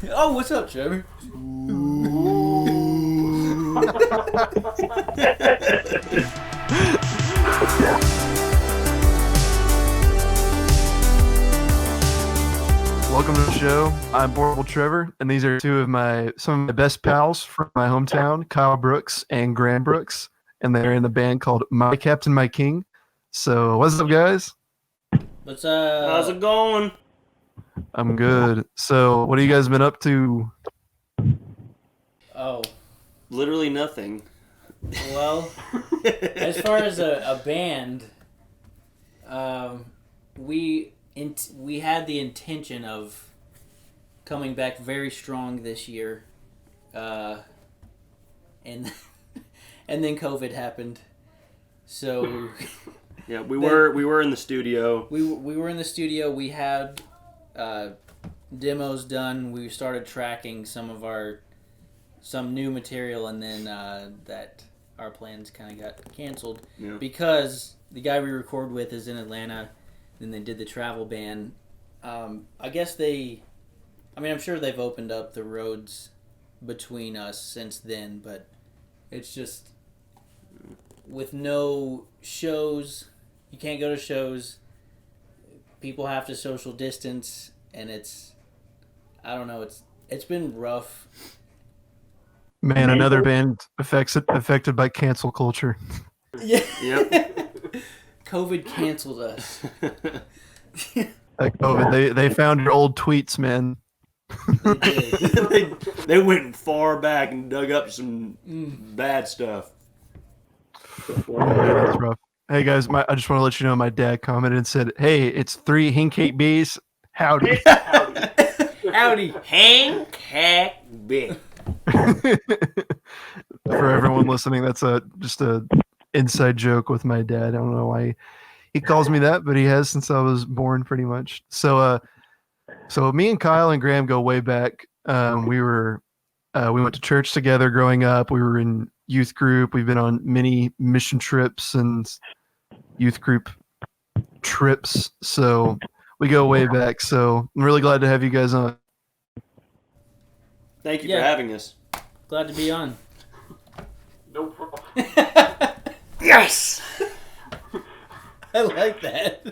Oh, what's up, Trevor? Welcome to the show. I'm Portable Trevor, and these are some of my best pals from my hometown, Kyle Brooks and Graham Brooks, and they're in the band called My Captain, My King. So, what's up, guys? What's How's it going? I'm good. So, what have you guys been up to? Oh, Literally nothing. well, as far as a band, we had the intention of coming back very strong this year, and and then COVID happened. So Yeah, we were in the studio. we were in the studio. We had demos done. We started tracking some new material, and then that our plans kind of got canceled because the guy we record with is in Atlanta. Then they did the travel ban. I'm sure they've opened up the roads between us since then, but it's just with no shows, you can't go to shows. People have to social distance, and it's been rough. Man, another band affected by cancel culture. Yeah. Yep. COVID canceled us. Like COVID, they found your old tweets, man. They did. they went far back and dug up some bad stuff. Yeah, that's rough. Hey guys, I just want to let you know my dad commented and said, "Hey, it's 3 Hincake B's. Howdy." Howdy. Hank big. For everyone listening, that's just a inside joke with my dad. I don't know why he calls me that, but he has since I was born, pretty much. So me and Kyle and Graham go way back. We went to church together growing up. We were in youth group. We've been on many mission trips and youth group trips. So we go way back. So I'm really glad to have you guys on. Thank you for having us. Glad to be on. No problem. Yes! I like that.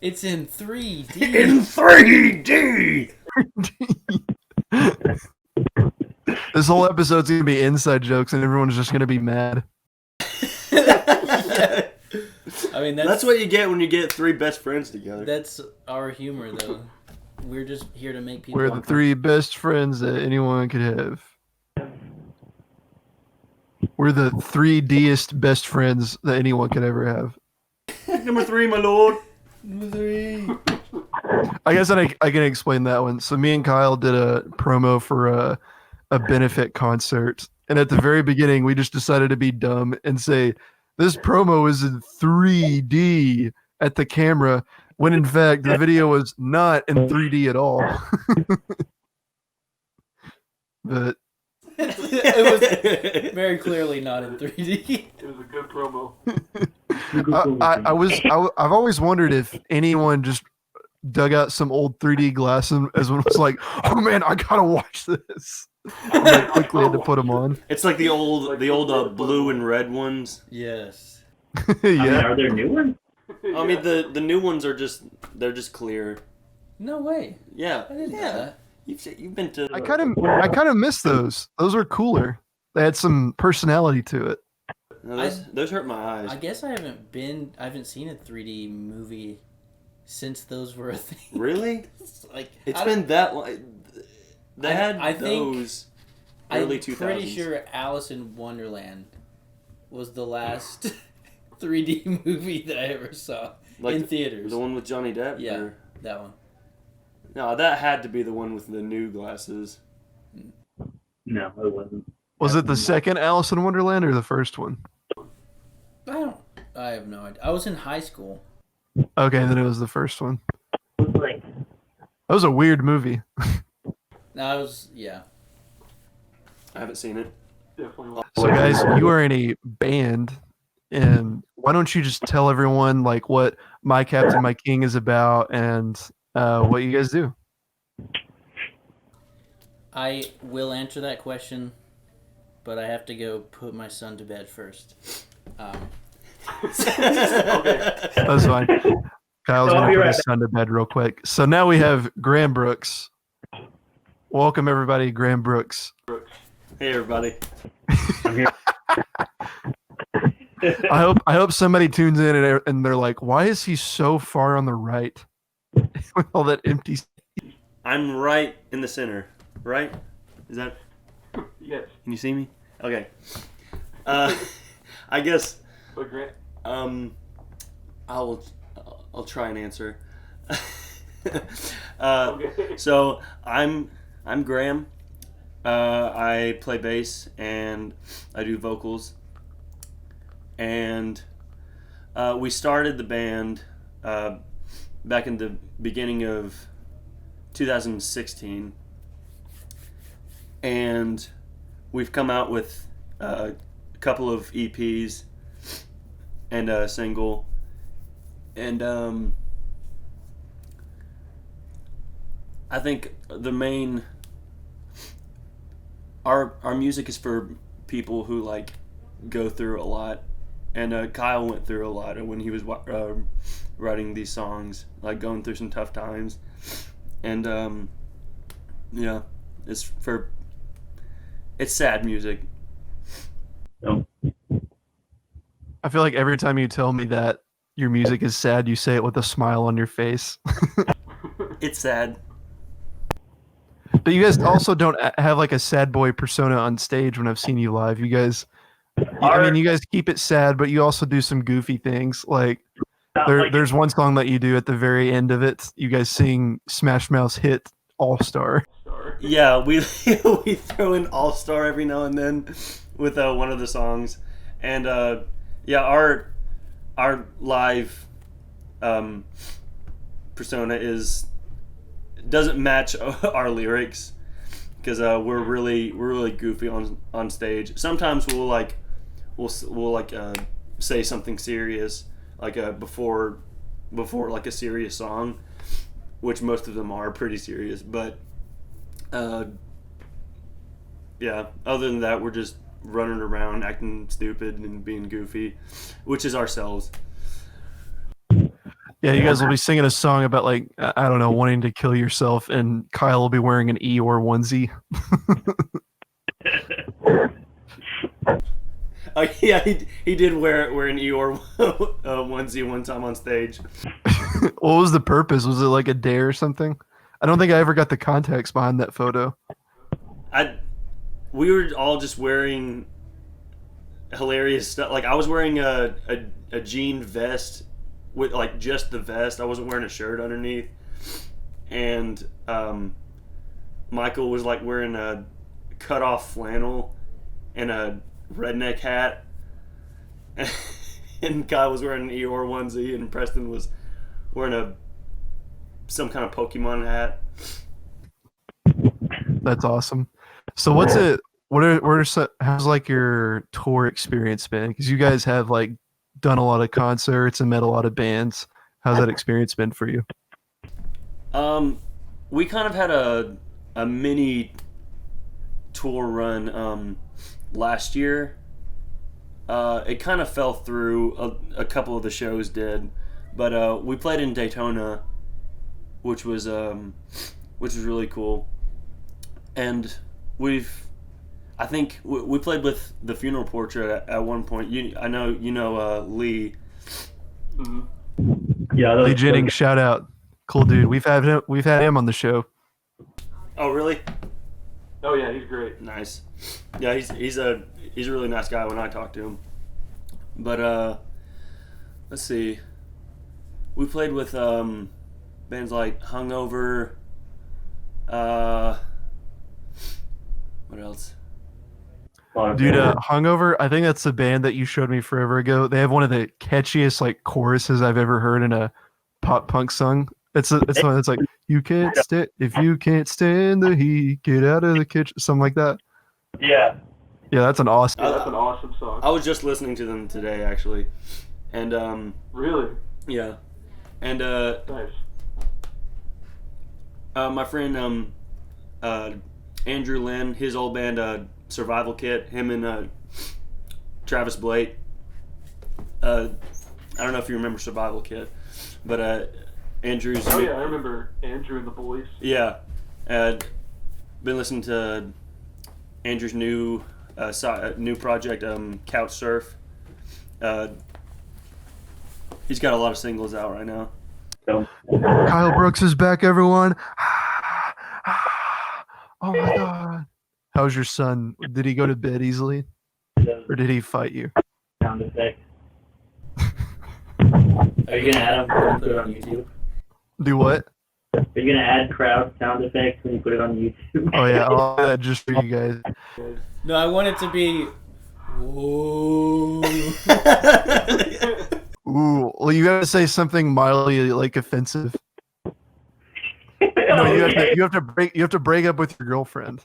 It's in 3D. In 3D! This whole episode's going to be inside jokes and everyone's just going to be mad. Yeah. I mean, That's what you get when you get 3 best friends together. That's our humor, though. We're just here to make people. We're the 3 best friends that anyone could have. We're the 3Dest best friends that anyone could ever have. Number 3, my lord. Number 3. I guess I can explain that one. So me and Kyle did a promo for a benefit concert. And at the very beginning, we just decided to be dumb and say, this promo is in 3D at the camera, when in fact the video was not in 3D at all. But It was very clearly not in 3D. It was a good promo. I've always wondered if anyone just dug out some old 3D glass and was like, oh man, I gotta watch this. I quickly had to put them on. It's like the old blue and red ones. Yes. Yeah. Are there new ones? I mean, the new ones are just clear. No way. Yeah. I didn't know that. You've been to. I kind of miss those. Those were cooler. They had some personality to it. No, those hurt my eyes. I guess I haven't seen a 3D movie since those were a thing. Really? It's been that long. They had those early 2000s. I'm pretty sure Alice in Wonderland was the last 3D movie that I ever saw in theaters. The one with Johnny Depp? Yeah, or? that one. No, that had to be the one with the new glasses. No, it wasn't. Was it the second Alice in Wonderland or the first one? I have no idea. I was in high school. Okay, then it was the first one. It was like, That was a weird movie. Yeah. I haven't seen it. Definitely. So guys, you are in a band, and why don't you just tell everyone like what My Captain, My King is about and what you guys do? I will answer that question, but I have to go put my son to bed first. Okay. That's fine. Kyle's I'll gonna be put right his back. son to bed real quick. So now we have Graham Brooks. Welcome everybody, Graham Brooks. Hey, everybody. I'm here. I hope somebody tunes in and they're like, why is he so far on the right with all that empty? I'm right in the center. Right? Is that? Yes. Can you see me? Okay. I guess. But Grant, I'll try and answer. okay. So I'm Graham. I play bass and I do vocals. And we started the band back in the beginning of 2016, and we've come out with a couple of EPs and a single, and I think the main our music is for people who like go through a lot, and Kyle went through a lot when he was writing these songs, like going through some tough times, and yeah, it's sad music. No. I feel like every time you tell me that your music is sad, you say it with a smile on your face. It's sad. But you guys also don't have like a sad boy persona on stage when I've seen you live. You guys, I mean, you guys keep it sad, but you also do some goofy things. Like there's one song that you do at the very end of it. You guys sing Smash Mouth's hit All Star. Sorry. Yeah, we we throw in All Star every now and then with one of the songs, and yeah, our live persona doesn't match our lyrics because we're really goofy on stage. Sometimes we'll say something serious like before like a serious song, which most of them are pretty serious, but yeah, other than that, we're just running around acting stupid and being goofy, which is ourselves. Yeah, you guys will be singing a song about like I don't know, wanting to kill yourself, and Kyle will be wearing an Eeyore onesie. Yeah, he did wear an Eeyore onesie one time on stage. What was the purpose? Was it like a dare or something? I don't think I ever got the context behind that photo. We were all just wearing hilarious stuff. Like I was wearing a jean vest with like just the vest. I wasn't wearing a shirt underneath, and Michael was like wearing a cut off flannel and a redneck hat, and Kyle was wearing an Eeyore onesie, and Preston was wearing some kind of Pokemon hat. That's awesome. So what's it? How's like your tour experience been? Because you guys have like done a lot of concerts and met a lot of bands. How's that experience been for you? We kind of had a mini tour run last year. It kind of fell through. A couple of the shows did, but we played in Daytona, which was really cool. And I think we played with the Funeral Portrait at one point. I know Lee. Mm-hmm. Yeah, Lee Jennings, shout out, cool dude. We've had him on the show. Oh really? Oh yeah, he's great. Nice. Yeah, he's a really nice guy when I talk to him. But let's see. We played with bands like Hungover. What else? Dude, Hungover, I think that's the band that you showed me forever ago. They have one of the catchiest like choruses I've ever heard in a pop punk song. It's one that's like, you can't stand if you can't stand the heat, get out of the kitchen, something like that. Yeah. Yeah, that's an awesome. Yeah, that's an awesome song. I was just listening to them today actually, and Really? yeah, and Nice. my friend Andrew Lynn, his old band Survival Kit, him and Travis Blake. I don't know if you remember Survival Kit, but Andrew's. Oh yeah, I remember Andrew and the Bois. Yeah, been listening to Andrew's new project, Couch Surf. He's got a lot of singles out right now. So, Kyle Brooks is back, everyone. Oh my God. How's your son? Did he go to bed easily? Or did he fight you? sound effect. Are you gonna add them when you put it on YouTube? Do what? Are you gonna add crowd sound effects when you put it on YouTube? Oh yeah, I'll do that just for you guys. No, I want it to be. Whoa. Ooh, well, you gotta say something mildly like offensive. No, you have to break up with your girlfriend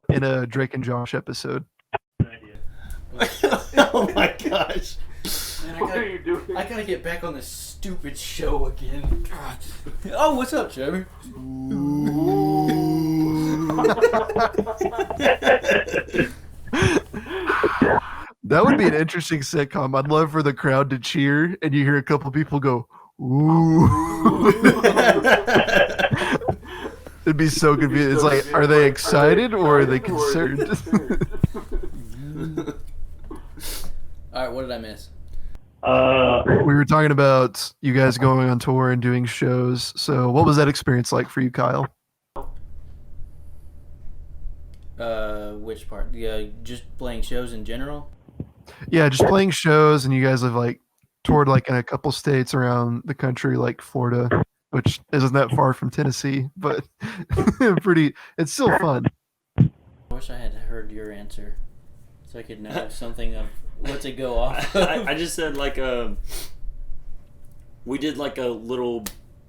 in a Drake and Josh episode. Oh my gosh. Man, What are you doing? I gotta get back on this stupid show again. Oh, what's up, Trevor? That would be an interesting sitcom. I'd love for the crowd to cheer and you hear a couple people go, ooh. It'd be so confusing. It's like, are they excited or are they concerned? Alright, what did I miss? We were talking about you guys going on tour and doing shows. So what was that experience like for you, Kyle? Which part? Yeah, just playing shows in general? Yeah, just playing shows, and you guys have like toured like in a couple states around the country, like Florida, which isn't that far from Tennessee, but it's still fun. I wish I had heard your answer so I could know something of what to go off of. I just said like we did like a little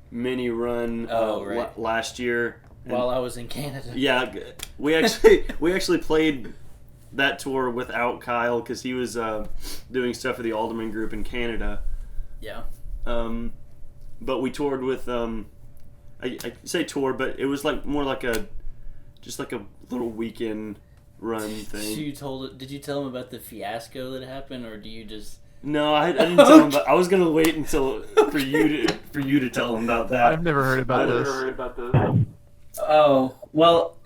mini run right. last year. And While I was in Canada. yeah, we actually played that tour without Kyle because he was doing stuff for the Alderman group in Canada. Yeah. But we toured with I say tour, but it was like more like just like a little weekend run thing. Did you tell him about the fiasco that happened, or do you just? No, I didn't tell him. But I was gonna wait until for you to tell him about that. I've never heard about I've this. never heard about this. Oh, well,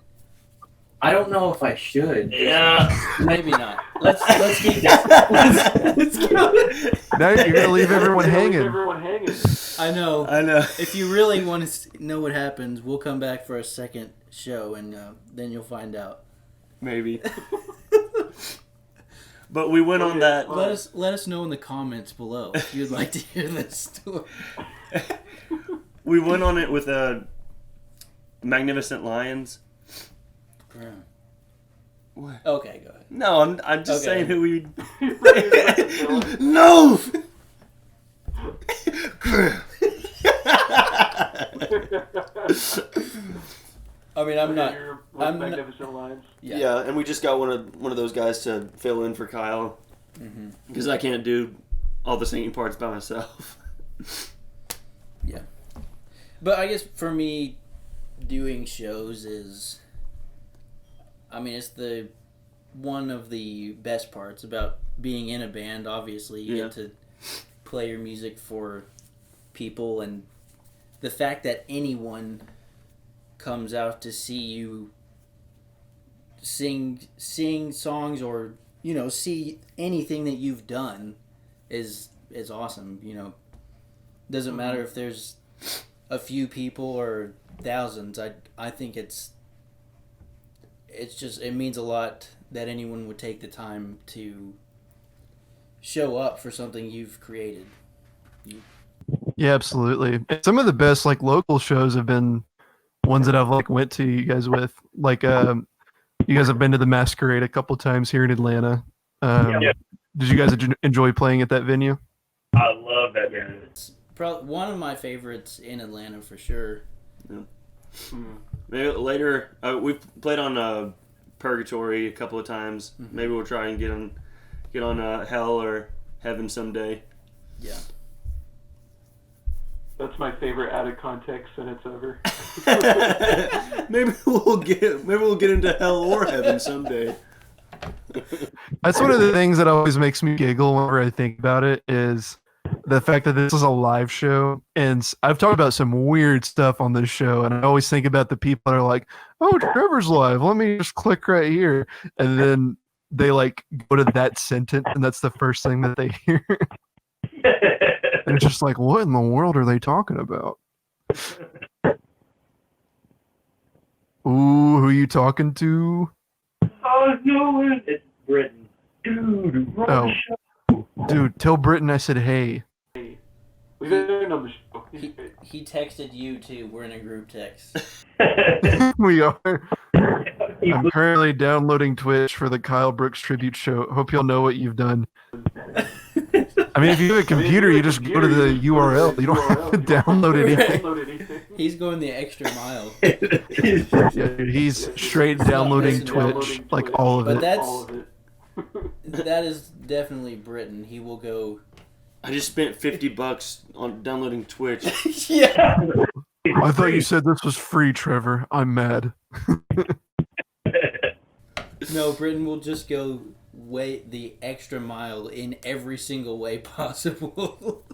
I don't know if I should. Yeah. Maybe not. Let's keep this. Let's go. Now you're gonna leave everyone hanging. Everyone hanging. I know. If you really want to know what happens, we'll come back for a second show, and then you'll find out. Maybe. But we went on that. Let us know in the comments below if you'd like to hear this story. We went on it with Magnificent Lions. Yeah. What? Okay, go ahead. No, I'm just Okay. saying who we. No. I mean, I'm not. I'm not- Magnificent Lines. Yeah, and we just got one of those guys to fill in for Kyle because I can't do all the singing parts by myself. Yeah. But I guess for me, doing shows is. I mean, it's one of the best parts about being in a band. Obviously, you get to play your music for people, and the fact that anyone comes out to see you sing songs or see anything that you've done is awesome. Doesn't matter if there's a few people or thousands. I think it means a lot that anyone would take the time to show up for something you've created. Yeah, absolutely. And some of the best like local shows have been ones that I've like went to you guys with. Like you guys have been to the Masquerade a couple times here in Atlanta. Yeah. Did you guys enjoy playing at that venue? I love that band. It's probably one of my favorites in Atlanta for sure. Maybe later, we've played on Purgatory a couple of times. Maybe we'll try and get on Hell or Heaven someday. Yeah. That's my favorite out of context sentence ever. maybe we'll get into hell or heaven someday. That's one of the things that always makes me giggle whenever I think about it is the fact that this is a live show. And I've talked about some weird stuff on this show, and I always think about the people that are like, oh, Trevor's live. Let me just click right here. And then they like go to that sentence, and that's the first thing that they hear. And it's just like, what in the world are they talking about? Ooh, who you talking to? Oh, no, it's Britain. Dude, Oh, dude, tell Britton I said hey. Hey, we've been on the show. He texted you too. We're in a group text. We are. I'm currently downloading Twitch for the Kyle Brooks tribute show. Hope you'll know what you've done. I mean, if you have a computer, you just go to the URL. You don't have to download anything. He's going the extra mile. Yeah, dude, he's straight downloading Twitch, like all of But it. All of it. that is definitely Britain. He will go. I just spent $50 on downloading Twitch. Yeah. I thought you said this was free, Trevor. I'm mad. No, Britain will just go the extra mile in every single way possible.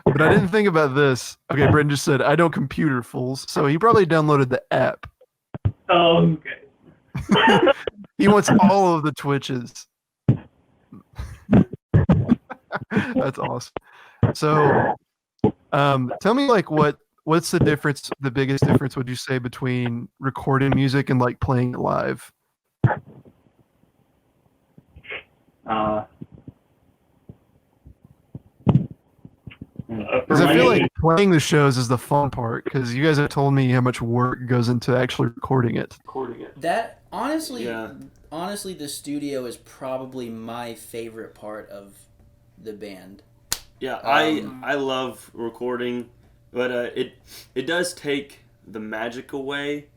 But I didn't think about this. Okay, Britton just said, I don't computer fools. So he probably downloaded the app. Oh, okay. He wants all of the Twitches. That's awesome. So, tell me, like, what's the difference, the biggest difference, would you say, between recording music and, like, playing it live? Because I feel like playing the shows is the fun part, because you guys have told me how much work goes into actually recording it. That honestly, Yeah. honestly, the studio is probably my favorite part of the band. Yeah, I love recording, but it does take the magic away.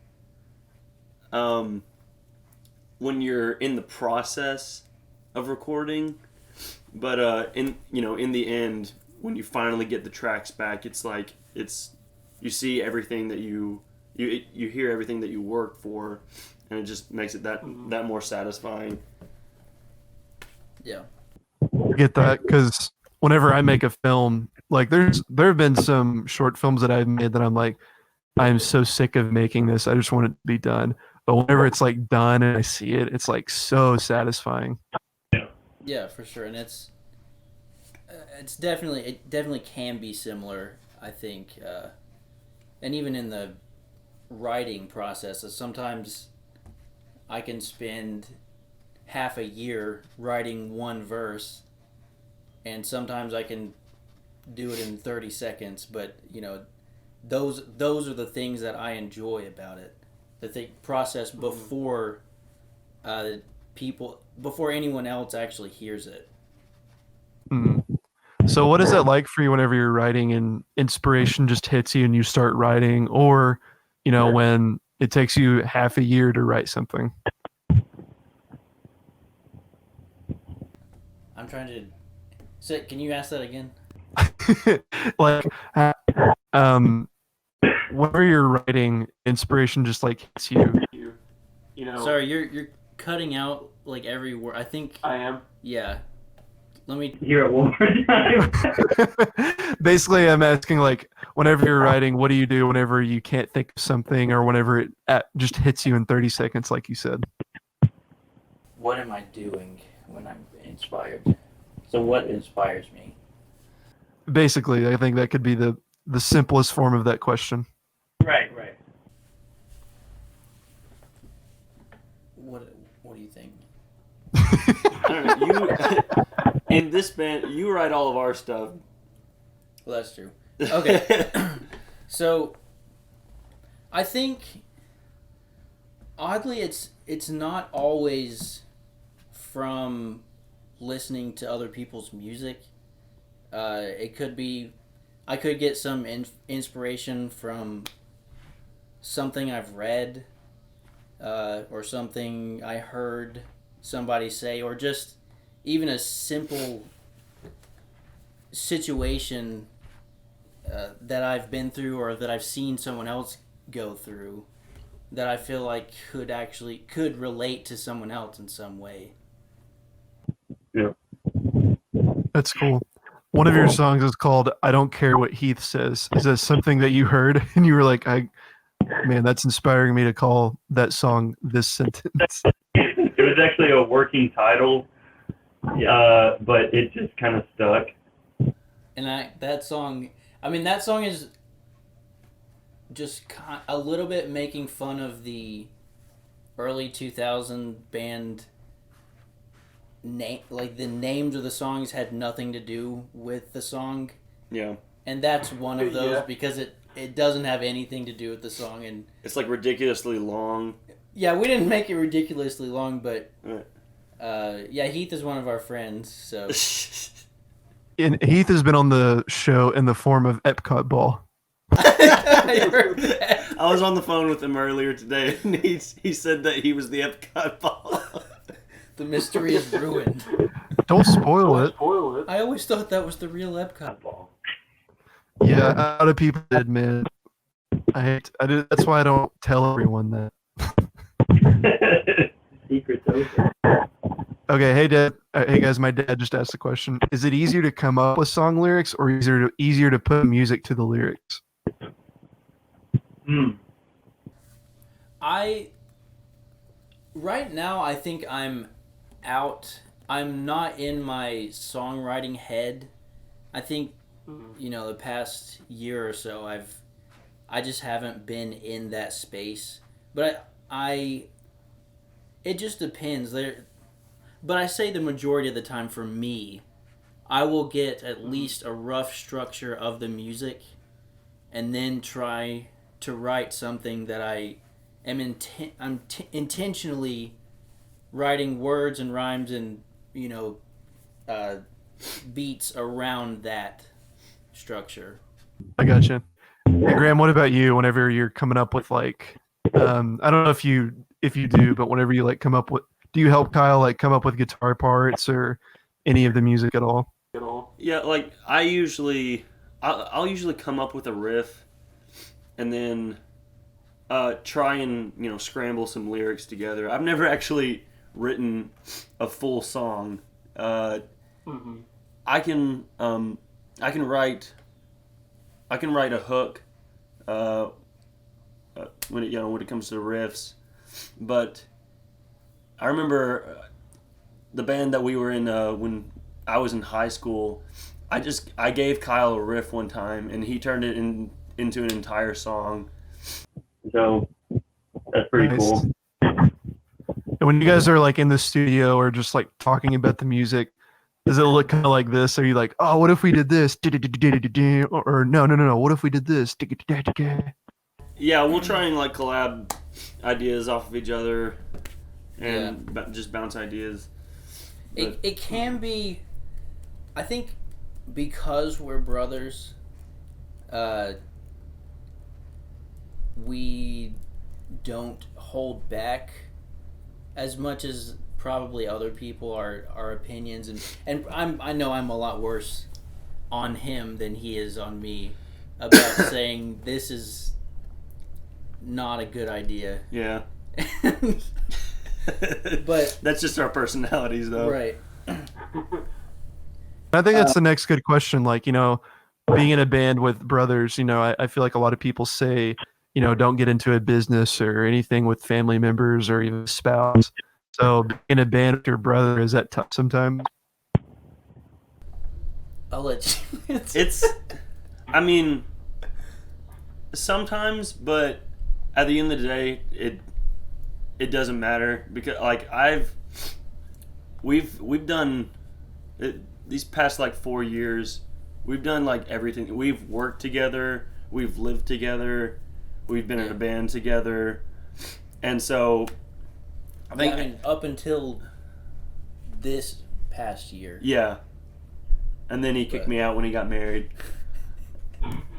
When you're in the process of recording, but in the end, when you finally get the tracks back, it's like you see everything that you hear everything that you work for, and it just makes it that more satisfying. Yeah. I get that, because whenever I make a film, like there have been some short films that I've made that I'm like, I'm so sick of making this, I just want it to be done. But whenever it's like done and I see it, it's like so satisfying. Yeah, for sure, and it definitely can be similar, I think, and even in the writing process, sometimes I can spend half a year writing one verse, and sometimes I can do it in 30 seconds. But those are the things that I enjoy about it. The process before before anyone else actually hears it. Mm. So what is that like for you whenever you're writing and inspiration just hits you and you start writing, or when it takes you half a year to write something? I'm trying to. So, can you ask that again? Like, whenever you're writing, inspiration just like hits you. Sorry, you're cutting out like every word. I think. I am. Yeah. Let me. Hear it one more time. Basically, I'm asking, like, whenever you're writing, what do you do whenever you can't think of something, or whenever it just hits you in 30 seconds, like you said? What am I doing when I'm inspired? So what inspires me? Basically, I think that could be the simplest form of that question. Right. What do you think? I don't know. In this band, you write all of our stuff. Well, that's true. Okay. So, I think, oddly, it's not always from listening to other people's music. It could be, I could get some inspiration from something I've read, or something I heard somebody say, or just even a simple situation that I've been through or that I've seen someone else go through that I feel like could relate to someone else in some way. That's cool. One of your songs is called "I Don't Care What Heath Says." Is that something that you heard and you were like, man, that's inspiring me to call that song this sentence"? It was actually a working title, but it just kind of stuck. And that song is just a little bit making fun of the early 2000 band name. Like, the names of the songs had nothing to do with the song. Yeah. And that's one of those Yeah. because it doesn't have anything to do with the song. And It's like ridiculously long. yeah, we didn't make it ridiculously long, but Right. yeah, Heath is one of our friends, so And Heath has been on the show in the form of Epcot Ball. I heard that. I was on the phone with him earlier today, and he said that he was the Epcot ball. The mystery is ruined. Don't spoil it. Spoil it. I always thought that was the real Epcot. Ball. Yeah, a lot of people did, man. That's why I don't tell everyone that. Secret's open. Okay, hey Dad. Hey guys, my dad just asked the question: is it easier to come up with song lyrics or easier to put music to the lyrics? Right now I think I'm not in my songwriting head. I think the past year or so I just haven't been in that space. But it just depends. But I say the majority of the time for me, I will get at least a rough structure of the music and then try to write something that I am intentionally writing words and rhymes and beats around that structure. I gotcha. Hey Graham, what about you? Whenever you're coming up with I don't know if you do, but whenever you come up with, do you help Kyle come up with guitar parts or any of the music at all? Yeah, I'll usually come up with a riff, and then try and scramble some lyrics together. I've never actually written a full song. I can write a hook when it comes to the riffs, but I remember the band that we were in when I was in high school. I gave Kyle a riff one time, and he turned it into an entire song. So that's pretty Nice. cool. And when you guys are in the studio or just talking about the music, does it look kind of like this? Are you like, oh, what if we did this? Or no, what if we did this? Yeah, we'll try and collab ideas off of each other and just bounce ideas. But It can be, I think, because we're brothers, we don't hold back as much as probably other people our opinions, and I know I'm a lot worse on him than he is on me about saying this is not a good idea. yeah. But that's just our personalities, though. right. I think that's the next good question. Being in a band with brothers, I feel like a lot of people say, don't get into a business or anything with family members or even a spouse. So being in a band with your brother, is that tough sometimes? I'll let you. I mean, sometimes, but at the end of the day, it doesn't matter because we've done it, these past 4 years. We've done everything. We've worked together. We've lived together. We've been in a band together, and so I think up until this past year. yeah. And then he kicked me out when he got married.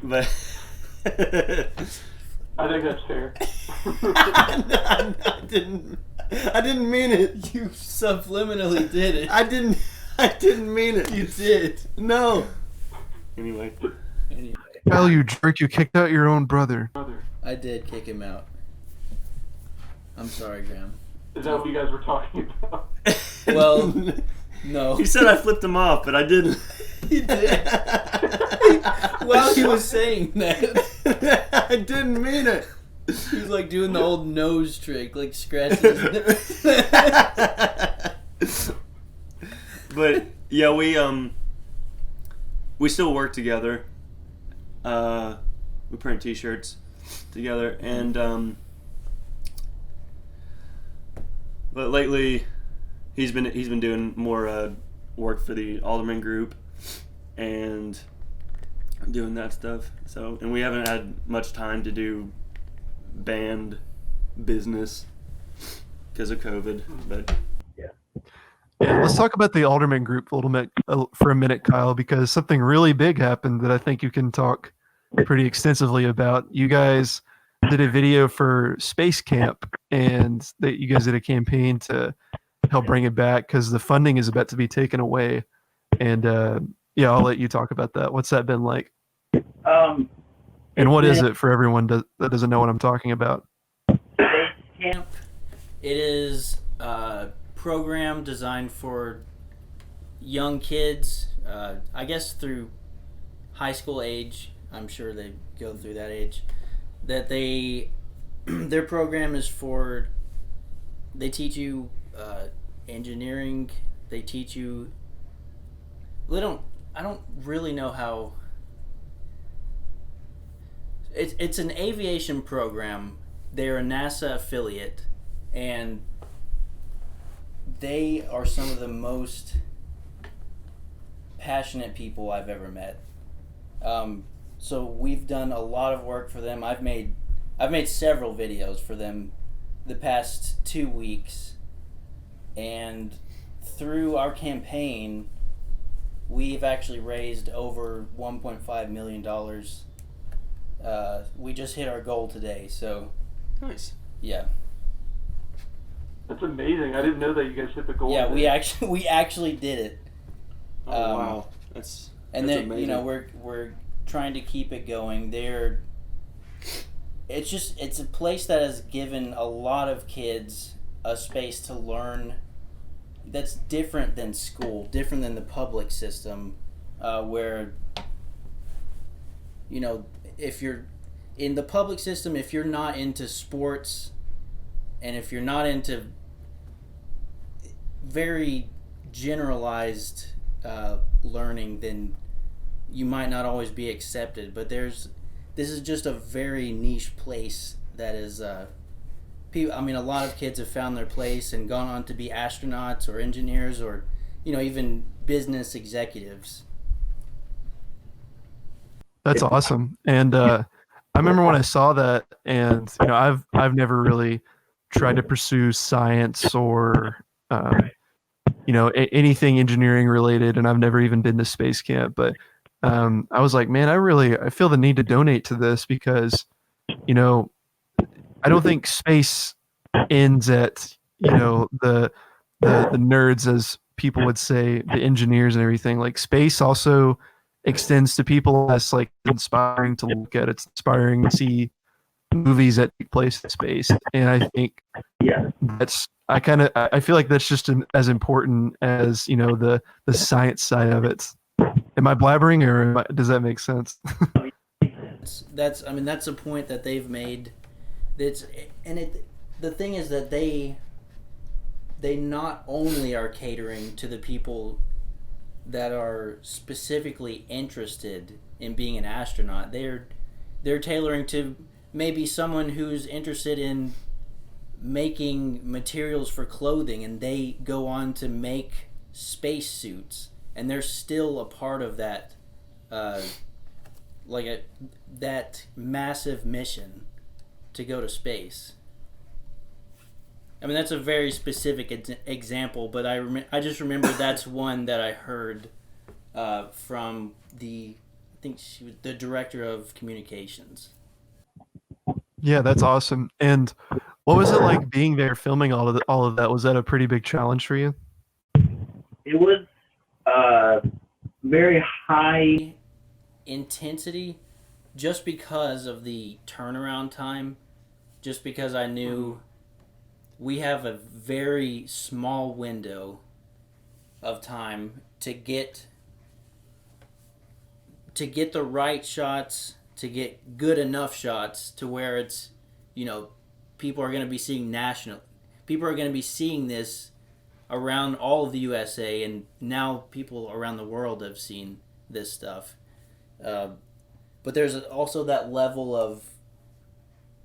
But I think that's fair. I didn't mean it. You subliminally did it. I didn't mean it. You did. No. Anyway. Kyle, you jerk! You kicked out your own brother. Brother. I did kick him out. I'm sorry, Graham. Is that what you guys were talking about? Well, no. He said I flipped him off, but I didn't. He did. While he was saying that, I didn't mean it. he was like doing the old nose trick, like scratching his But yeah, we still work together. We print T-shirts together, and but lately he's been doing more work for the Alderman Group and doing that stuff. So, and we haven't had much time to do band business because of COVID. But Yeah, let's talk about the Alderman Group a little bit for a minute, Kyle, because something really big happened that I think you can talk pretty extensively about. You guys did a video for Space Camp, and that you guys did a campaign to help bring it back because the funding is about to be taken away. And yeah, I'll let you talk about that. What's that been like? And what is it for everyone that doesn't know what I'm talking about? Space Camp. It is a program designed for young kids, I guess through high school age. I'm sure they go through that age. That their program is for, they teach you engineering. They teach you. I don't really know how. It's an aviation program. They're a NASA affiliate, and they are some of the most passionate people I've ever met. So we've done a lot of work for them. I've made several videos for them the past 2 weeks, and through our campaign, we've actually raised over $1.5 million. We just hit our goal today, so nice. yeah. That's amazing. I didn't know that you guys hit the goal. Yeah, we actually did it. Oh wow, that's then amazing. we're trying to keep it going. It's a place that has given a lot of kids a space to learn that's different than school, different than the public system, where if you're in the public system, if you're not into sports and if you're not into very generalized learning, then you might not always be accepted. But this is just a very niche place that is people. I mean, a lot of kids have found their place and gone on to be astronauts or engineers or even business executives. That's awesome. And I remember when I saw that, and I've never really tried to pursue science or anything engineering related, and I've never even been to space camp. But I was like, man, I feel the need to donate to this because I don't think space ends at the nerds, as people would say, the engineers and everything. Like, space also extends to people that's like inspiring to look at. It's inspiring to see movies that take place in space, and I think I feel like that's just as important as the science side of it. Am I blabbering, or does that make sense? That's a point that they've made. The thing is that they not only are catering to the people that are specifically interested in being an astronaut, they're tailoring to maybe someone who's interested in making materials for clothing, and they go on to make space suits, and they're still a part of that that massive mission to go to space. I mean, that's a very specific example, but I just remember that's one that I heard from I think she was the director of communications. Yeah, that's awesome. And what was it like being there filming all of that? Was that a pretty big challenge for you? It was very high intensity, just because of the turnaround time, just because I knew we have a very small window of time to get the right shots, to get good enough shots to where it's, people are going to be seeing people are going to be seeing this around all of the USA, and now people around the world have seen this stuff. But there's also that level of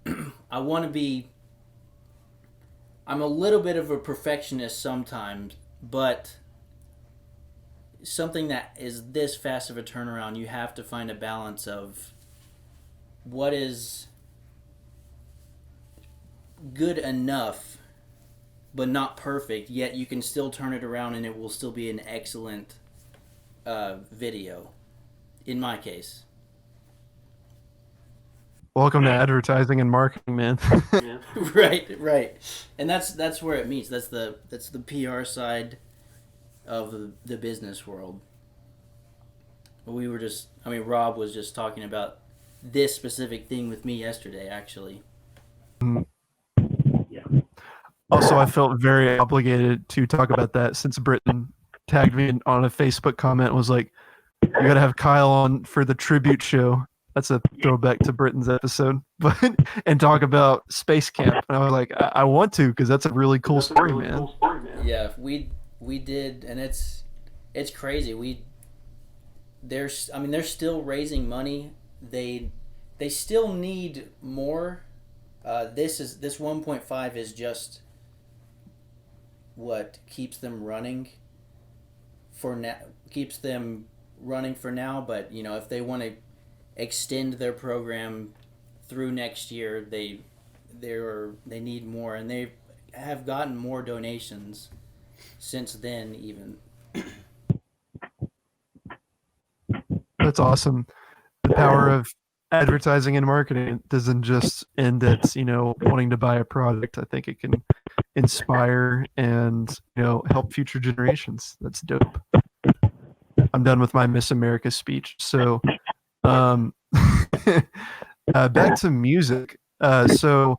I'm a little bit of a perfectionist sometimes, but something that is this fast of a turnaround, you have to find a balance of what is good enough but not perfect, yet you can still turn it around and it will still be an excellent video, in my case. Welcome to advertising and marketing, man. Yeah. Right. And that's where it meets. That's the PR side of the business world. Rob was just talking about this specific thing with me yesterday, actually. Also, I felt very obligated to talk about that since Britton tagged me on a Facebook comment, was like, you got to have Kyle on for the tribute show. That's a throwback to Britton's episode, but and talk about Space Camp. And I was like, I want to, because that's a really cool story, man. Yeah, we did, and it's crazy. They're still raising money. They still need more. This 1.5 is just what keeps them running for now. Keeps them running for now, but if they want to extend their program through next year, they need more, and they have gotten more donations since then even. That's awesome. The power of advertising and marketing doesn't just end at wanting to buy a product. I think it can inspire and help future generations. That's dope. I'm done with my Miss America speech. So back to music. So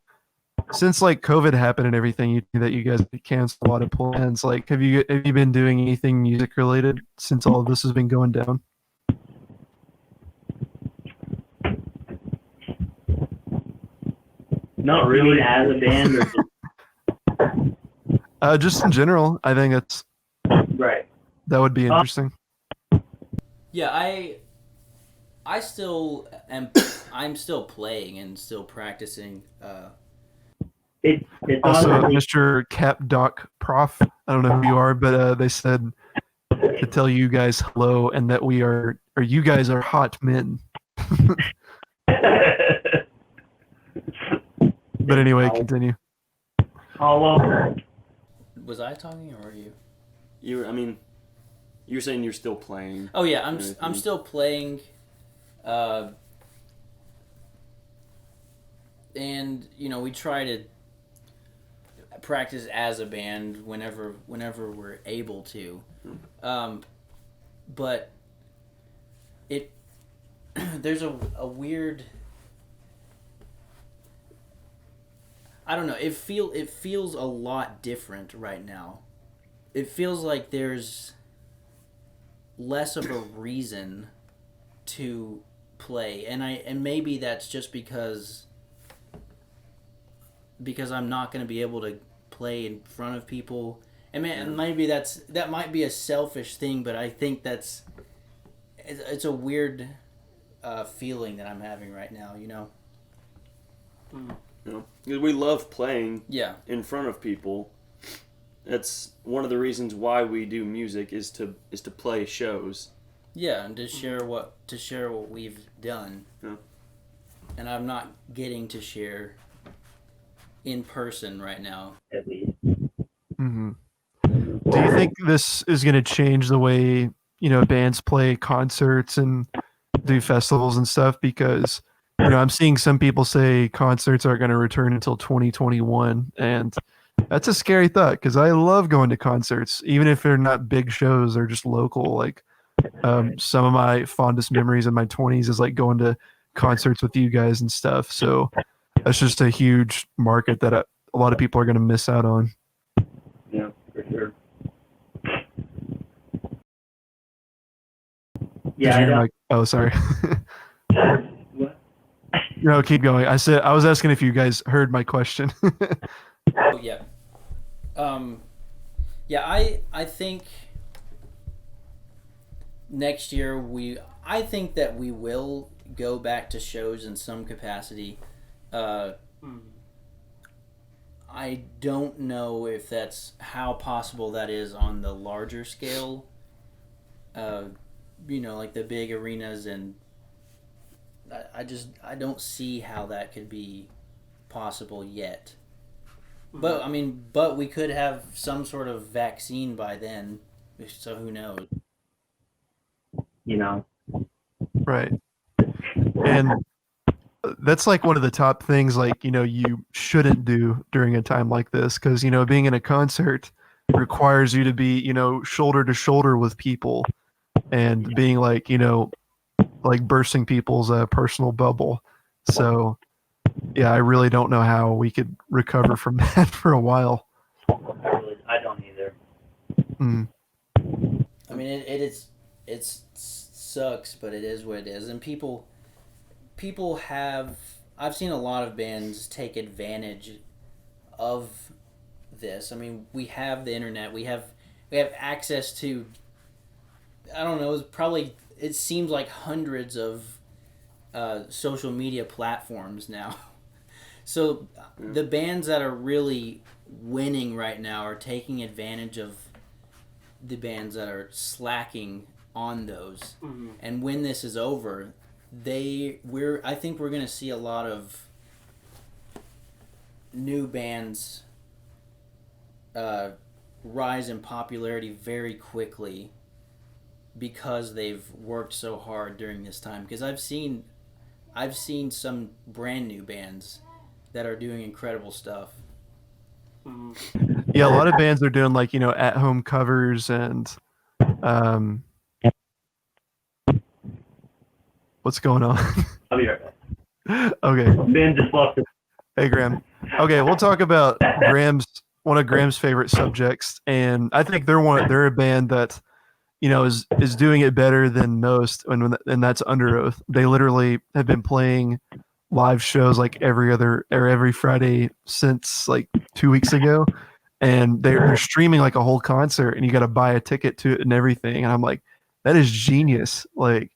since COVID happened and everything, you guys canceled a lot of plans. Have you been doing anything music related since all of this has been going down? Not really. As a band, or Just in general, I think right? that would be interesting. Yeah, I still am. I'm still playing and still practicing. It's Also, honestly, Mr. Cap Doc Prof. I don't know who you are, but they said to tell you guys hello and that you guys are hot men. But anyway, continue. Hollow. Was I talking or were you? You're saying you're still playing. Oh yeah, I'm still playing, and we try to practice as a band whenever we're able to, but there's a weird. I don't know. It feels a lot different right now. It feels like there's less of a reason to play, and maybe that's just because I'm not going to be able to play in front of people, and maybe that might be a selfish thing, but I think it's a weird feeling that I'm having right now. We love playing Yeah. in front of people. That's one of the reasons why we do music is to play shows. Yeah, and to share what we've done. Yeah. And I'm not getting to share in person right now. at least. Mm-hmm. Do you think this is going to change the way bands play concerts and do festivals and stuff? Because I'm seeing some people say concerts aren't going to return until 2021, and that's a scary thought because I love going to concerts, even if they're not big shows or just local. Some of my fondest memories in my 20s is going to concerts with you guys and stuff. So that's just a huge market that a lot of people are going to miss out on. Yeah, for sure. Yeah, I don't. Oh, sorry. What? No, keep going. I was asking if you guys heard my question. Oh yeah. Yeah, I think next year I think that we will go back to shows in some capacity. I don't know if that's how possible that is on the larger scale. Like the big arenas, and I don't see how that could be possible yet. But but we could have some sort of vaccine by then, so who knows? Right. And that's like one of the top things, like, you shouldn't do during a time like this, because, being in a concert requires you to be, shoulder to shoulder with people and being like, like bursting people's personal bubble. So, yeah, I really don't know how we could recover from that for a while. I don't either. Mm. I mean, it sucks, but it is what it is, and people have. I've seen a lot of bands take advantage of this. I mean, we have the internet. We have access to. I don't know. It seems like hundreds of social media platforms now. So the bands that are really winning right now are taking advantage of the bands that are slacking on those. Mm-hmm. And when this is over, I think we're going to see a lot of new bands rise in popularity very quickly because they've worked so hard during this time. Because I've seen some brand new bands that are doing incredible stuff. Yeah, a lot of bands are doing like, at home covers and what's going on? I'll be right back. Okay. Ben just lost it. Hey, Graham. Okay, we'll talk about one of Graham's favorite subjects, and I think they're a band that, is doing it better than most, and that's Under Oath. They literally have been playing live shows like every Friday since like 2 weeks ago, and they're streaming like a whole concert, and you got to buy a ticket to it and everything. And I'm like, that is genius. Like,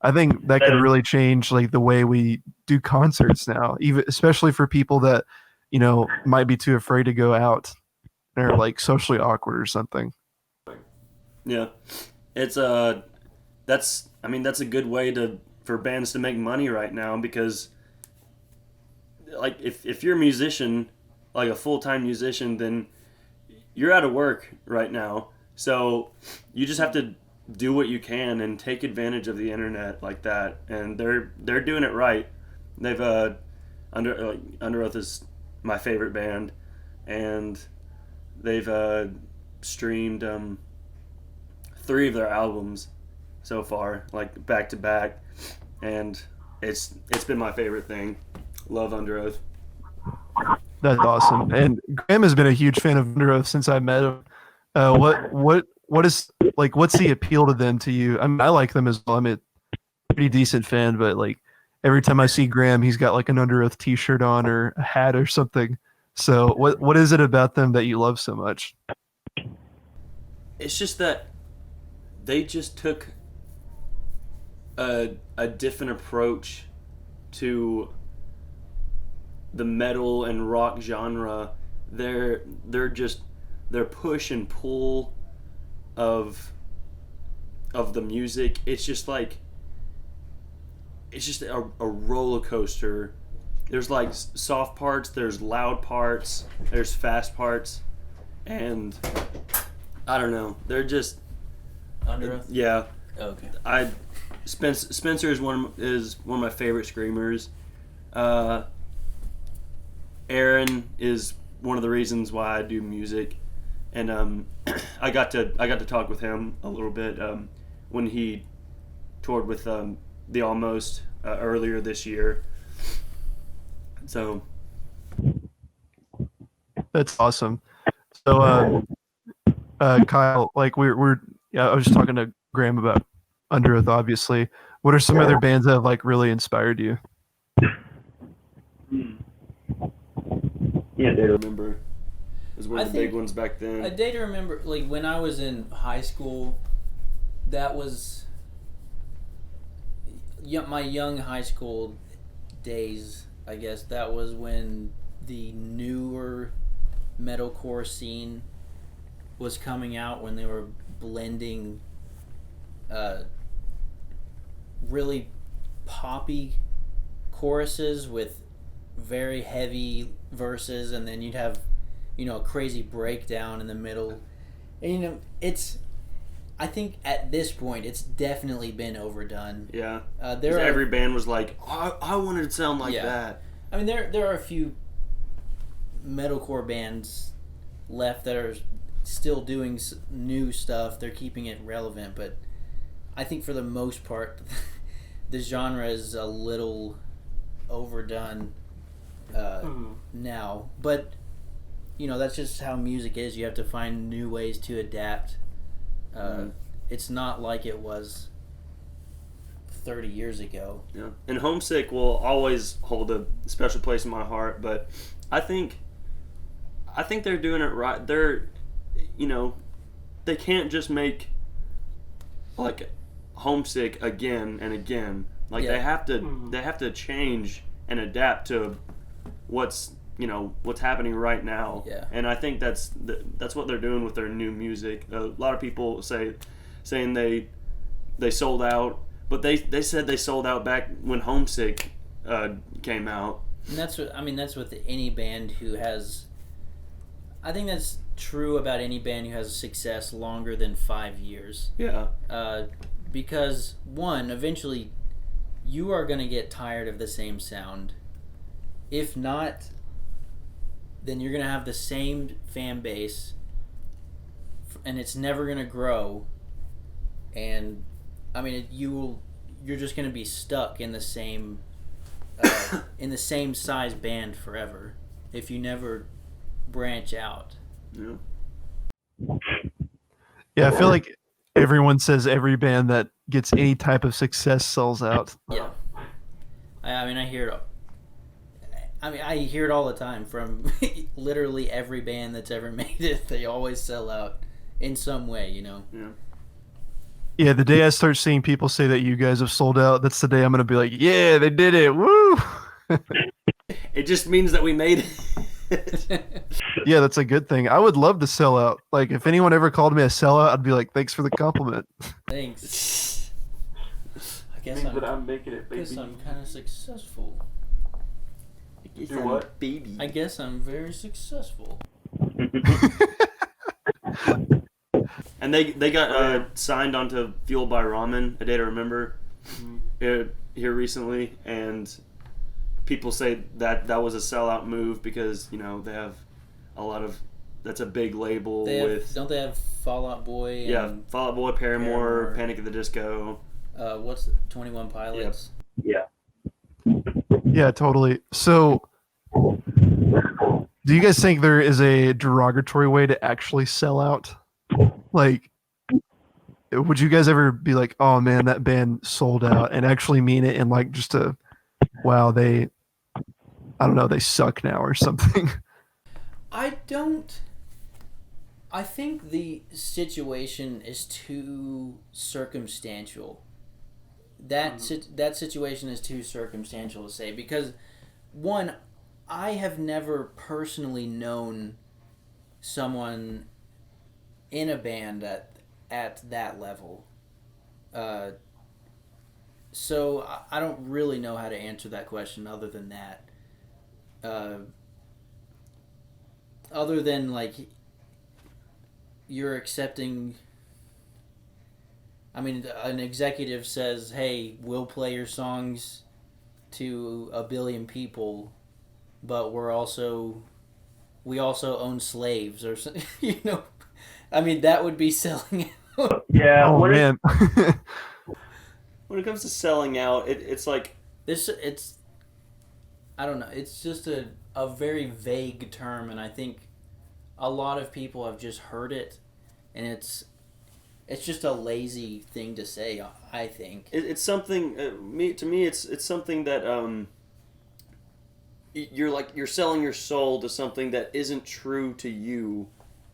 I think that could really change like the way we do concerts now, even especially for people that, might be too afraid to go out or like socially awkward or something. Yeah, it's that's a good way for bands to make money right now, because like if you're a musician, like a full-time musician, then you're out of work right now. So you just have to do what you can and take advantage of the internet like that. And they're doing it right. They've Under Oath is my favorite band, and they've streamed 3 of their albums so far, like back to back, and it's been my favorite thing. Love Under Oath. That's awesome. And Graham has been a huge fan of Under Oath since I met him. What is like? What's the appeal to them to you? I mean, I like them as well. I'm a pretty decent fan, but like every time I see Graham, he's got like an Under Oath T-shirt on or a hat or something. So what is it about them that you love so much? It's just that they just took a different approach to the metal and rock genre. Their push and pull of the music, it's just like a roller coaster. There's like soft parts, there's loud parts, there's fast parts, and I don't know, they're just Under Oath? Yeah. Okay. Spencer is one of my favorite screamers. Aaron is one of the reasons why I do music, and I got to talk with him a little bit when he toured with the Almost earlier this year. So That's awesome. So, Kyle, like I was just talking to Graham about Under Oath, obviously. What are some other bands that have like really inspired you? Yeah, I dude. remember it was one I of the big think ones back A then. day to remember, like when I was in high school, that was my young high school days. I guess that was when the newer metalcore scene was coming out, when they were blending really poppy choruses with very heavy verses, and then you'd have a crazy breakdown in the middle. And I think at this point it's definitely been overdone. Yeah. There are Every band was like, I wanted to sound like Yeah. that. I mean, there are a few metalcore bands left that are still doing new stuff. They're keeping it relevant, but I think for the most part, the genre is a little overdone now. But that's just how music is. You have to find new ways to adapt. It's not like it was 30 years ago. Yeah. And Homesick will always hold a special place in my heart, but I think they're doing it right. They're they can't just make like Homesick again and again. Like Yeah. they have to change and adapt to what's happening right now. Yeah. And I think that's what they're doing with their new music. A lot of people saying they sold out, but they said they sold out back when Homesick came out. And that's with any band who has. I think that's true about any band who has success longer than 5 years. Yeah. Because one, eventually, you are going to get tired of the same sound. If not, then you're going to have the same fan base, and it's never going to grow. And I mean, you're just going to be stuck in the same size band forever if you never branch out. Yeah. Yeah, I feel like everyone says every band that gets any type of success sells out. Yeah. I mean, I hear it. I hear it all the time from literally every band that's ever made it. They always sell out in some way, Yeah. Yeah, the day I start seeing people say that you guys have sold out, that's the day I'm gonna be like, yeah, they did it, woo! It just means that we made it. Yeah, that's a good thing. I would love to sell out. Like, if anyone ever called me a sellout, I'd be like, thanks for the compliment. Thanks. I guess Means that I'm making it, baby. I'm kind of successful. Do what? Baby. I guess I'm very successful. And they got signed onto Fueled by Ramen, A Day to Remember, here recently, and people say that was a sellout move because they have a lot of that's a big label Don't they have Fall Out Boy? And, Fall Out Boy, Paramore, Panic at the Disco. what's the 21 Pilots? Yeah. Yeah, totally. So, do you guys think there is a derogatory way to actually sell out? Like, would you guys ever be like, oh man, that band sold out, and actually mean it, and like just wow, I don't know, they suck now or something? I think the situation is too circumstantial. That situation is too circumstantial to say, because one, I have never personally known someone in a band at that level. So I don't really know how to answer that question other than that. Other than like you're accepting. I mean, an executive says, "Hey, we'll play your songs to 1 billion people, but we also own slaves," or something. I mean, that would be selling out. Yeah. Oh what man. When it comes to selling out, it's like it's I don't know. It's just a very vague term, and I think a lot of people have just heard it, and it's just a lazy thing to say. I think It's something. To me, it's something that you're selling your soul to something that isn't true to you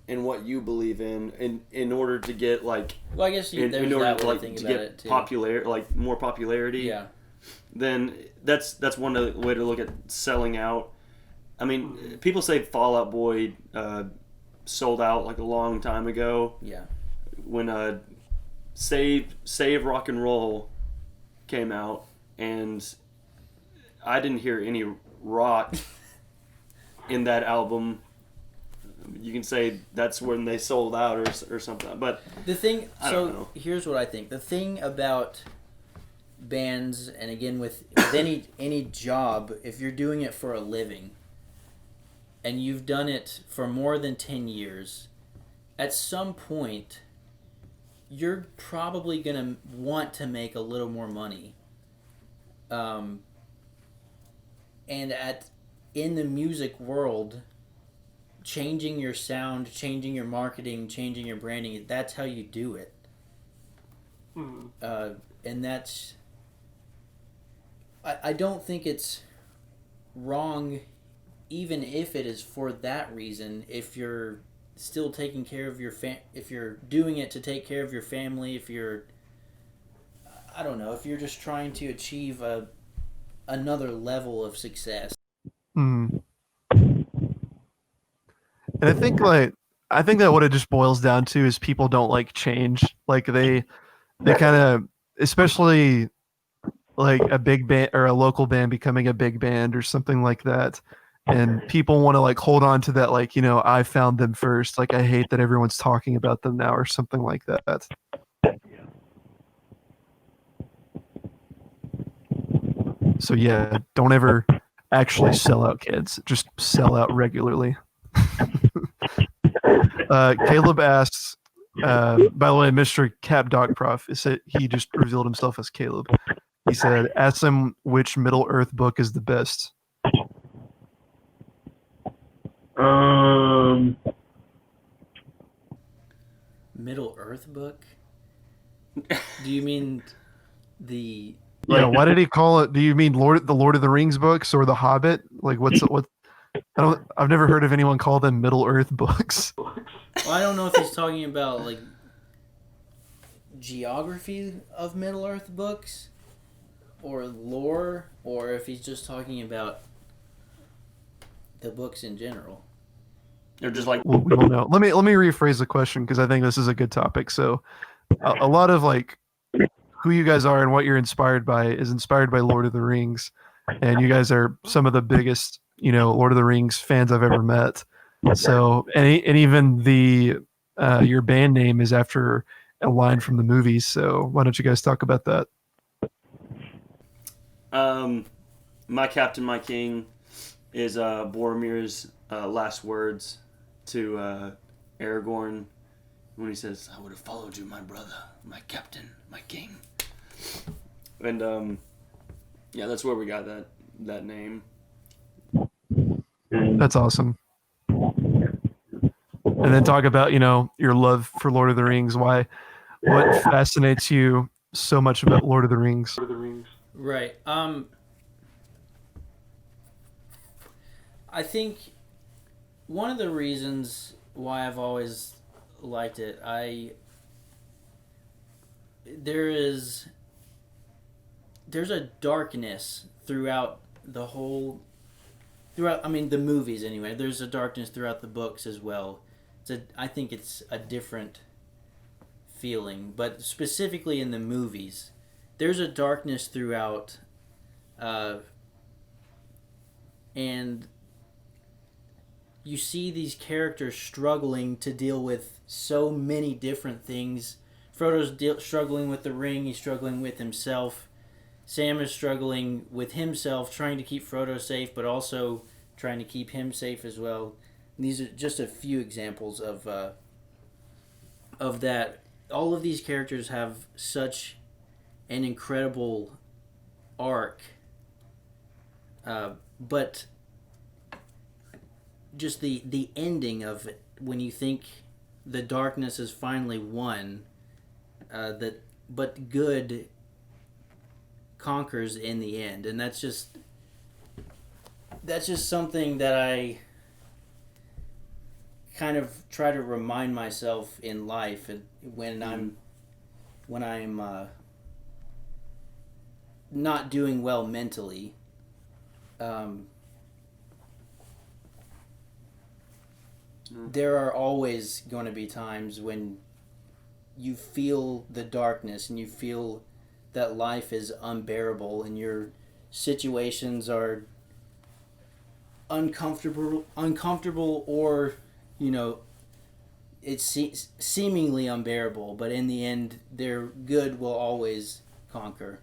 and what you believe in order to get like well, I guess there's in order that to way like to think to about get it too. more popularity. Yeah, Then that's one way to look at selling out. I mean, people say Fall Out Boy sold out like a long time ago yeah, when Save Rock and Roll came out, and I didn't hear any rock in that album. You can say that's when they sold out or something, but the thing. I don't know. Here's what I think. The thing about bands, and again with any job, if you're doing it for a living, and you've done it for more than 10 years, at some point, you're probably going to want to make a little more money. And in the music world, changing your sound, changing your marketing, changing your branding, that's how you do it. And that's... I don't think it's wrong, even if it is for that reason, if you're still taking care of your if you're doing it to take care of your family, if you're, I don't know, if you're just trying to achieve another level of success. Mm. And I think that what it just boils down to is people don't like change. Like they kind of, especially like a big band or a local band becoming a big band or something like that. And people want to like hold on to that, like, I found them first. Like, I hate that everyone's talking about them now or something like that. So yeah, don't ever actually sell out, kids. Just sell out regularly. Caleb asks, by the way, Mr. Cap Doc Prof, he just revealed himself as Caleb. He said, ask him which Middle Earth book is the best. Middle Earth book? Do you mean the... Yeah, why did he call it? Do you mean the Lord of the Rings books or the Hobbit? Like, I've never heard of anyone call them Middle Earth books. Well, I don't know if he's talking about like geography of Middle Earth books or lore, or if he's just talking about the books in general. They're just like Well, we don't know. Let me rephrase the question because I think this is a good topic. So, a lot of like who you guys are and what you're inspired by is inspired by Lord of the Rings, and you guys are some of the biggest, Lord of the Rings fans I've ever met. So, and even your band name is after a line from the movies. So, why don't you guys talk about that? My captain, my king is Boromir's last words to Aragorn when he says, "I would have followed you, my brother, my captain, my king." And yeah, that's where we got that name. That's awesome. And then talk about, your love for Lord of the Rings. What fascinates you so much about Lord of the Rings? Right. I think one of the reasons why I've always liked it, there's a darkness throughout the movies anyway. There's a darkness throughout the books as well. I think it's a different feeling, but specifically in the movies, there's a darkness throughout, and you see these characters struggling to deal with so many different things. Frodo's struggling with the ring, he's struggling with himself. Sam is struggling with himself, trying to keep Frodo safe, but also trying to keep him safe as well. And these are just a few examples of that. All of these characters have such an incredible arc But just the ending of it, when you think the darkness is finally won, but good conquers in the end, and that's just something that I kind of try to remind myself in life when I'm not doing well mentally. There are always going to be times when you feel the darkness and you feel that life is unbearable and your situations are uncomfortable, or it's seemingly unbearable, but in the end their good will always conquer.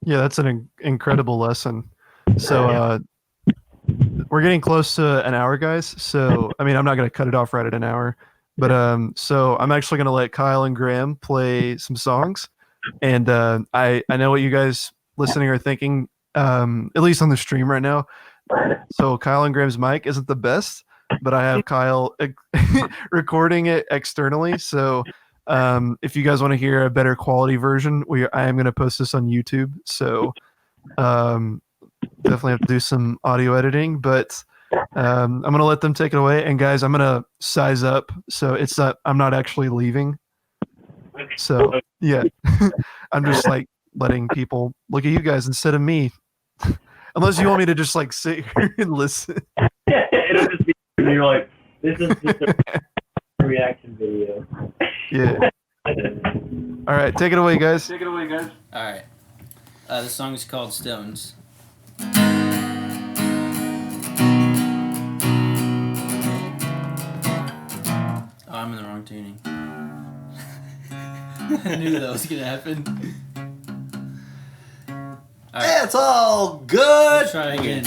Yeah, that's an incredible lesson. So we're getting close to an hour, guys. So I mean, I'm not going to cut it off right at an hour, but so I'm actually going to let Kyle and Graham play some songs, and I know what you guys listening are thinking, at least on the stream right now. So Kyle and Graham's mic isn't the best, but I have Kyle recording it externally. So if you guys want to hear a better quality version, I am going to post this on YouTube. So definitely have to do some audio editing, but I'm going to let them take it away. And guys, I'm going to size up. So it's not, I'm not actually leaving. So yeah, I'm just like letting people look at you guys instead of me. Unless you want me to just like sit here and listen. It'll just be you're like, this is just a reaction video. Yeah. All right, take it away, guys. Take it away, guys. All right. The song is called Stones. Oh, I'm in the wrong tuning. I knew that was gonna happen. All right, It's all good. let's try again.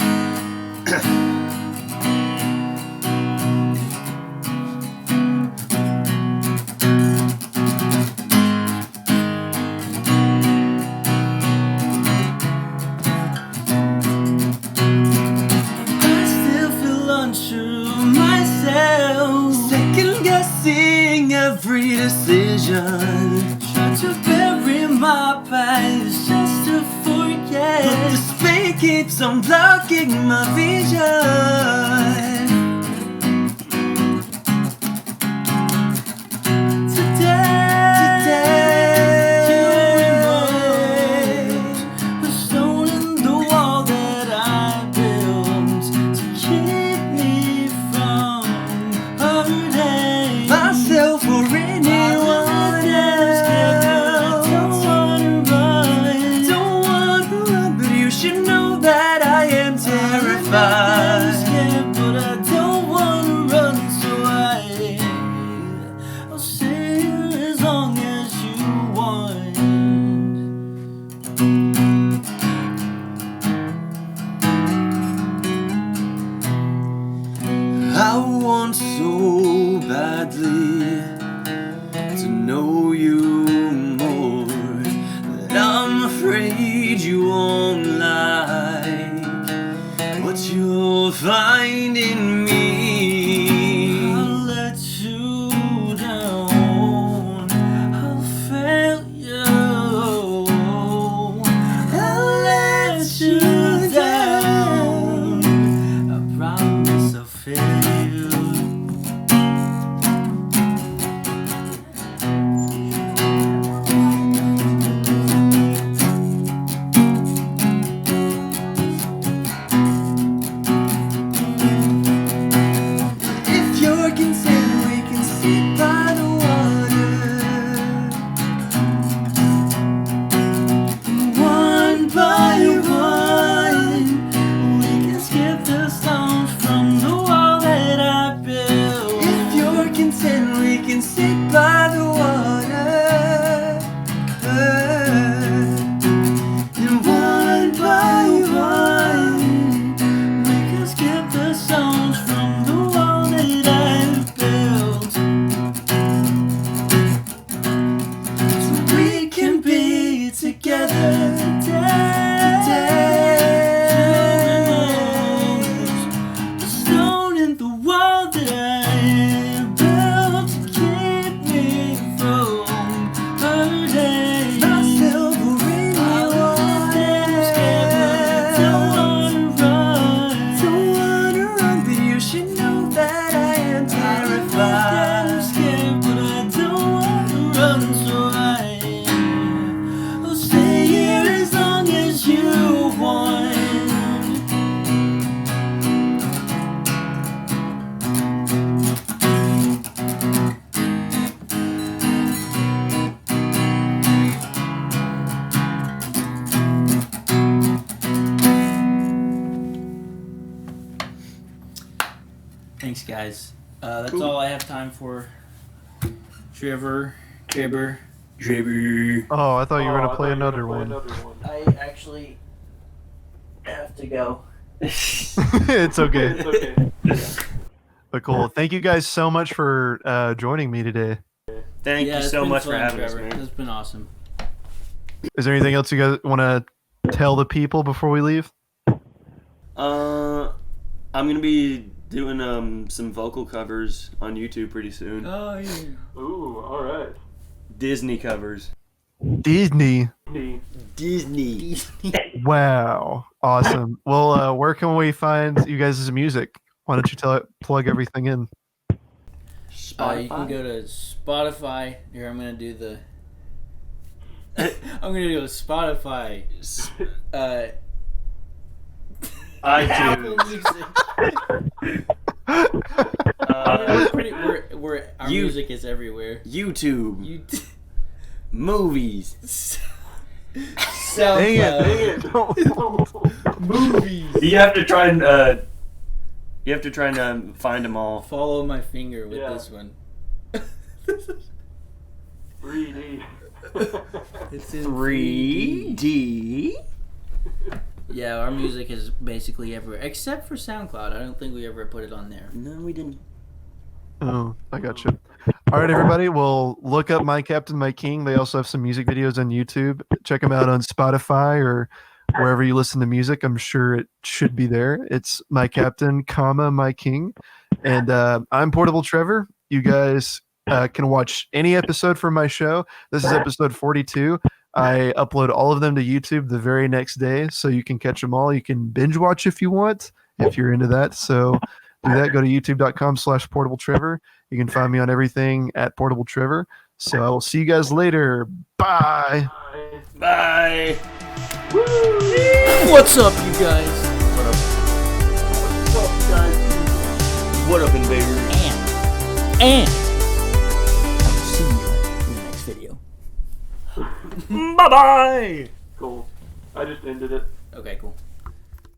Every decision, try to bury my past just to forget, but the space keeps on blocking my vision. I want so badly to know you more, that I'm afraid you won't like what you'll find in me. I'll let you down, I'll fail you, I'll let you down, I promise I'll fail you. If you're content, we can sit by the water. One by one, we can skip the stones from the wall that I built. If you're content, we can sit by the water. And one by one, we can skip the stones from the wall that I built. guys. That's all I have time for. Trevor. Oh, I thought you were gonna play another one. I actually have to go. It's okay. It's okay. But cool. Thank you guys so much for joining me today. Thank you it's so been much fun, for having Trevor. us, man. It's been awesome. Is there anything else you guys want to tell the people before we leave? I'm gonna be doing some vocal covers on YouTube pretty soon. Oh, yeah. Ooh, all right. Disney covers. Disney. Disney. Wow. Awesome. Well, where can we find you guys' music? Why don't you plug everything in? You can go to Spotify. Here, I'm gonna do the. I'm gonna do a Spotify. Apple iTunes. Music. Our music is everywhere. YouTube. Movies. Dang it. Movies. You have to try and You have to try and find them all. Follow my finger with Yeah. this one. 3D. It's in 3D. Yeah, our music is basically everywhere except for SoundCloud. I don't think we ever put it on there. No, we didn't. Oh, I got you. All right, everybody. Well, look up My Captain, My King. They also have some music videos on YouTube. Check them out on Spotify or wherever you listen to music. I'm sure it should be there. It's My Captain, My King. And I'm Portable Trevor. You guys can watch any episode from my show. This is episode 42. I upload all of them to YouTube the very next day, so you can catch them all. You can binge watch if you want, if you're into that. So do that. Go to youtube.com/PortableTrevor. You can find me on everything at Portable Trevor. So I will see you guys later. Bye. Bye. What's up, you guys? What's up, guys? What up, invaders? And I will see you in the next video. Bye-bye. Cool. I just ended it. Okay, cool.